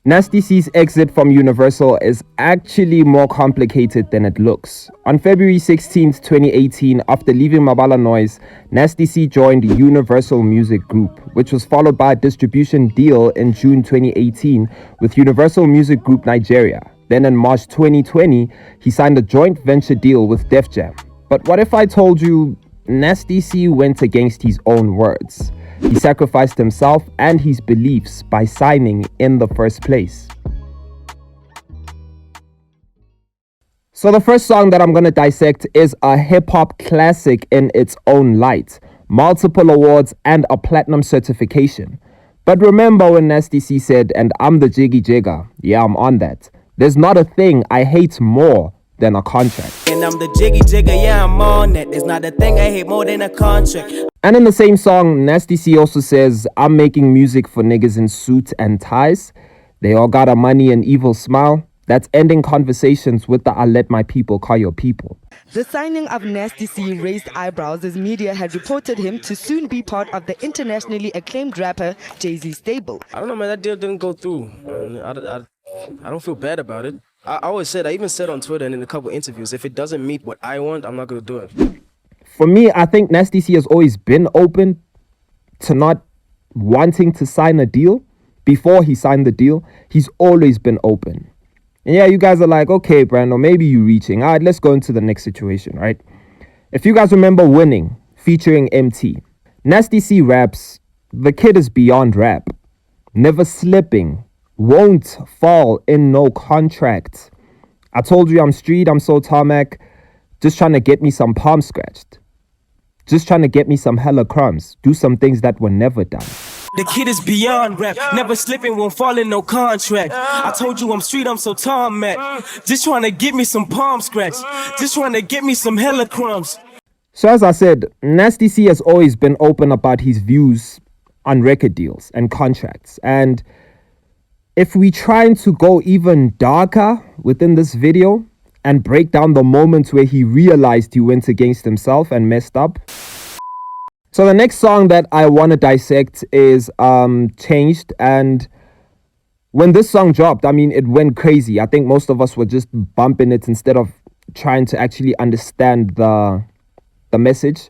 Nasty C's exit from Universal is actually more complicated than it looks. On February 16th, 2018, after leaving Mabala Noise, Nasty C joined Universal Music Group, which was followed by a distribution deal in June 2018 with Universal Music Group Nigeria. Then in March 2020, he signed a joint venture deal with Def Jam. But what if I told you Nasty C went against his own words? He sacrificed himself and his beliefs by signing in the first place. So the first song that I'm going to dissect is a hip-hop classic in its own light. Multiple awards and a platinum certification. But remember when Nasty C said, "And I'm the jiggy jigger." Yeah, I'm on that. There's not a thing I hate more than a contract. And I'm the jiggy jigger, yeah, I'm on that. There's not a thing I hate more than a contract. And in the same song, Nasty C also says, "I'm making music for niggas in suits and ties. They all got a money and evil smile. That's ending conversations with the 'I'll let my people call your people.'" The signing of Nasty C raised eyebrows as media had reported him to soon be part of the internationally acclaimed rapper Jay-Z's stable. I don't know, man. That deal didn't go through. I don't feel bad about it. I even said on Twitter and in a couple interviews, if it doesn't meet what I want, I'm not going to do it. For me, I think Nasty C has always been open to not wanting to sign a deal. Before he signed the deal, he's always been open. And yeah, you guys are like, okay, Brando, maybe you're reaching. All right, let's go into the next situation, right? If you guys remember Winning, featuring MT, Nasty C raps, "The kid is beyond rap. Never slipping. Won't fall in no contract. I told you I'm street, I'm so tarmac. Just trying to get me some palm scratched. Just trying to get me some hella crumbs. Do some things that were never done. The kid is beyond rap, never slipping, won't fall in no contract. I told you I'm street, I'm so tarmac. Just trying to get me some palm scratch. Just trying to get me some hella crumbs. So as I said, Nasty C has always been open about his views on record deals and contracts. And if we trying to go even darker within this video and break down the moments where he realized he went against himself and messed up. So the next song that I want to dissect is Changed. And when this song dropped, I mean, it went crazy. I think most of us were just bumping it instead of trying to actually understand the message.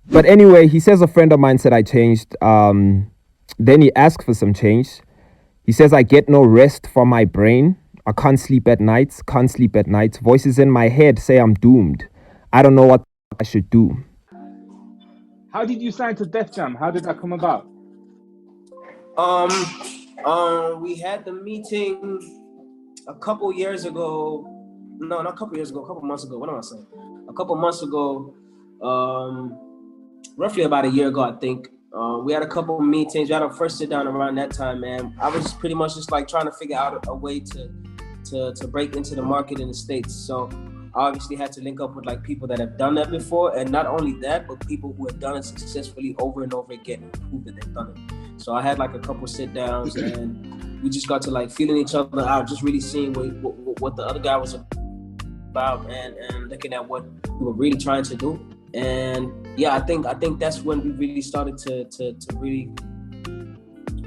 But anyway, he says a friend of mine said I changed. Then he asked for some change. He says, "I get no rest from my brain. I can't sleep at night, can't sleep at night. Voices in my head say I'm doomed. I don't know what I should do." How did you sign to Def Jam? How did that come about? We had the meeting a couple years ago. No, not a couple years ago, a couple months ago. What am I saying? A couple months ago, roughly about a year ago, I think. We had a couple meetings. We had our first sit down around that time, man. I was pretty much just like trying to figure out a way to break into the market in the States. So I obviously had to link up with like people that have done that before, and not only that, but people who have done it successfully over and over again and prove that they've done it. So I had like a couple sit downs, and we just got to like feeling each other out, just really seeing what the other guy was about, and looking at what we were really trying to do. And yeah, I think that's when we really started to really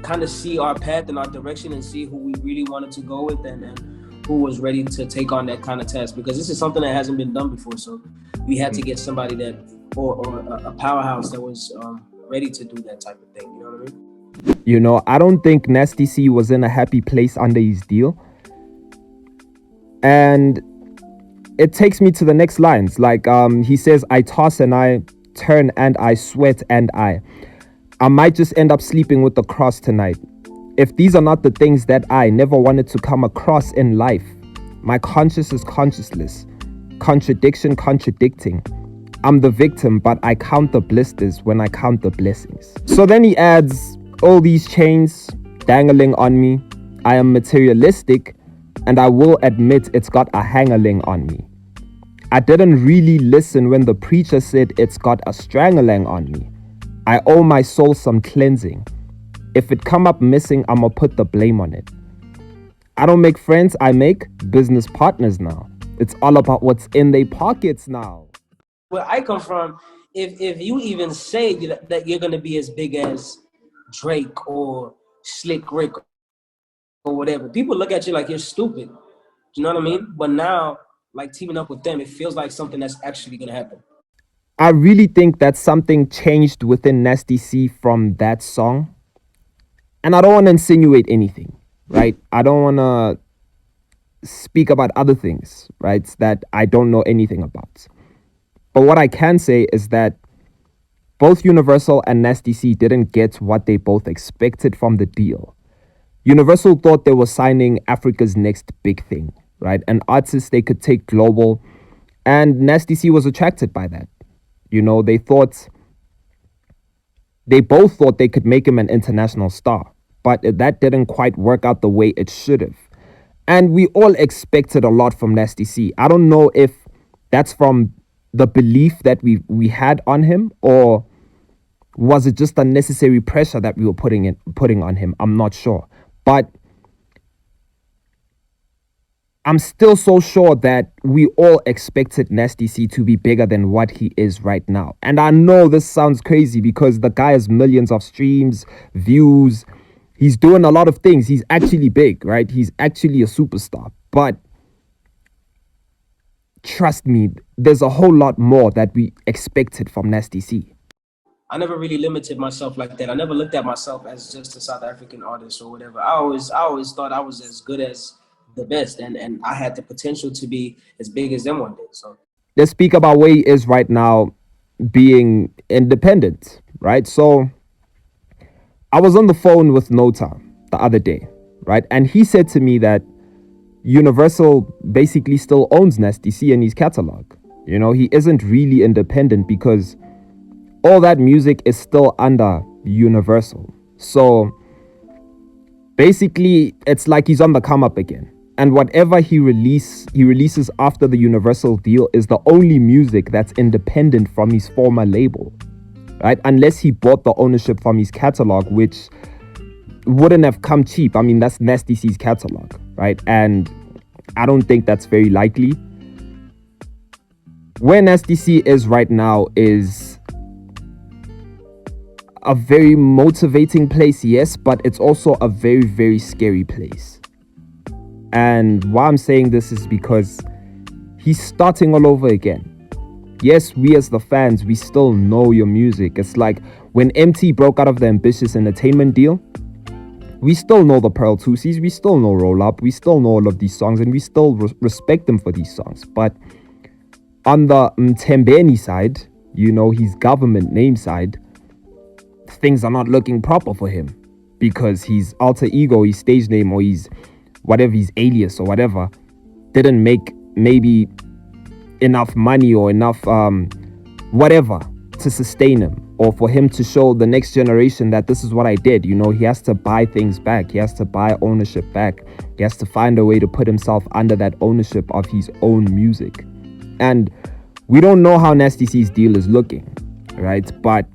kind of see our path and our direction and see who we really wanted to go with and who was ready to take on that kind of task, because this is something that hasn't been done before. So we had to get somebody that or a powerhouse that was ready to do that type of thing. You know what I mean? You know, I don't think Nasty C was in a happy place under his deal. And it takes me to the next lines. Like he says, "I toss and I turn and I sweat and I might just end up sleeping with the cross tonight. If these are not the things that I never wanted to come across in life, my conscience is conscienceless. Contradiction contradicting. I'm the victim, but I count the blisters when I count the blessings." So then he adds, "All these chains dangling on me. I am materialistic, and I will admit it's got a hangling on me. I didn't really listen when the preacher said it's got a strangling on me. I owe my soul some cleansing. If it come up missing, I'ma put the blame on it. I don't make friends, I make business partners now. It's all about what's in their pockets now." Where I come from, if you even say that you're gonna be as big as Drake or Slick Rick or whatever. People look at you like you're stupid. You know what I mean? But now, like teaming up with them, it feels like something that's actually gonna happen. I really think that something changed within Nasty C from that song. And I don't want to insinuate anything, right? I don't want to speak about other things, right, that I don't know anything about. But what I can say is that both Universal and Nasty C didn't get what they both expected from the deal. Universal thought they were signing Africa's next big thing, right? An artist they could take global, and Nasty C was attracted by that. You know, they both thought they could make him an international star, but that didn't quite work out the way it should have. And we all expected a lot from Nasty C. I don't know if that's from the belief that we had on him, or was it just unnecessary pressure that we were putting on him? I'm not sure. But I'm still so sure that we all expected Nasty C to be bigger than what he is right now. And I know this sounds crazy because the guy has millions of streams, views. He's doing a lot of things. He's actually big, right? He's actually a superstar. But trust me, there's a whole lot more that we expected from Nasty C. I never really limited myself like that. I never looked at myself as just a South African artist or whatever. I always thought I was as good as the best, and I had the potential to be as big as them one day. So let's speak about where he is right now, being independent, right? So I was on the phone with Nota the other day, right? And he said to me that Universal basically still owns Nasty C in his catalog. You know, he isn't really independent because all that music is still under Universal. So basically, it's like he's on the come up again. And whatever he releases after the Universal deal is the only music that's independent from his former label, right? Unless he bought the ownership from his catalog, which wouldn't have come cheap. I mean, that's Nasty C's catalog, right? And I don't think that's very likely. Where Nasty C is right now is a very motivating place, yes, but it's also a very, very scary place. And why I'm saying this is because he's starting all over again. Yes, we as the fans, we still know your music. It's like when MT broke out of the Ambitious Entertainment deal, we still know the Pearl Tusies, we still know Roll Up, we still know all of these songs, and we still respect them for these songs. But on the Mtembeni side, you know, his government name side, things are not looking proper for him because his alter ego, his stage name, or his whatever, his alias or whatever, didn't make maybe enough money or enough whatever to sustain him, or for him to show the next generation that this is what I did. You know, he has to buy things back. He has to buy ownership back. He has to find a way to put himself under that ownership of his own music. And we don't know how Nasty C's deal is looking, right? But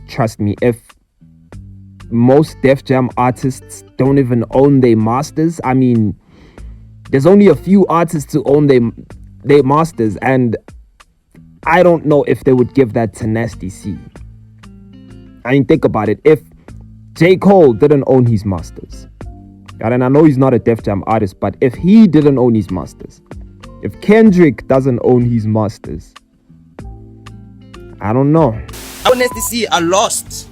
trust me, if most Def Jam artists don't even own their masters, I mean, there's only a few artists who own their masters, and I don't know if they would give that to Nasty C. I mean, think about it. If J. Cole didn't own his masters, and I know he's not a Def Jam artist, but if he didn't own his masters, if Kendrick doesn't own his masters, I don't know. Nasty C are lost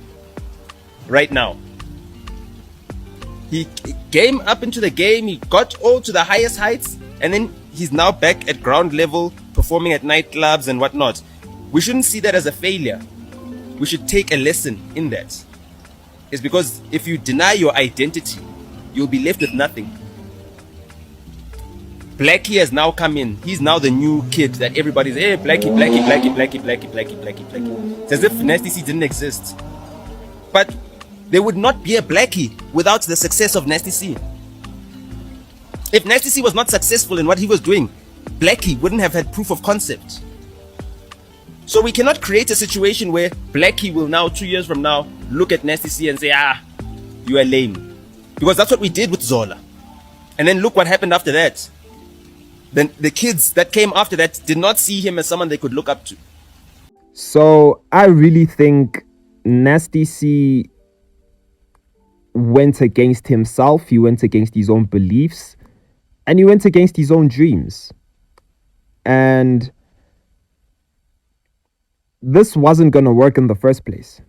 right now. He came up into the game, he got all to the highest heights, and then he's now back at ground level, performing at nightclubs and whatnot. We shouldn't see that as a failure. We should take a lesson in that. It's because if you deny your identity, you'll be left with nothing. Blackie has now come in. He's now the new kid that everybody's, hey, Blackie. It's as if Nasty C didn't exist. But there would not be a Blackie without the success of Nasty C. If Nasty C was not successful in what he was doing, Blackie wouldn't have had proof of concept. So we cannot create a situation where Blackie will now, 2 years from now, look at Nasty C and say, you are lame. Because that's what we did with Zola. And then look what happened after that. Then the kids that came after that did not see him as someone they could look up to. So I really think Nasty C went against himself, he went against his own beliefs, and he went against his own dreams. And this wasn't going to work in the first place.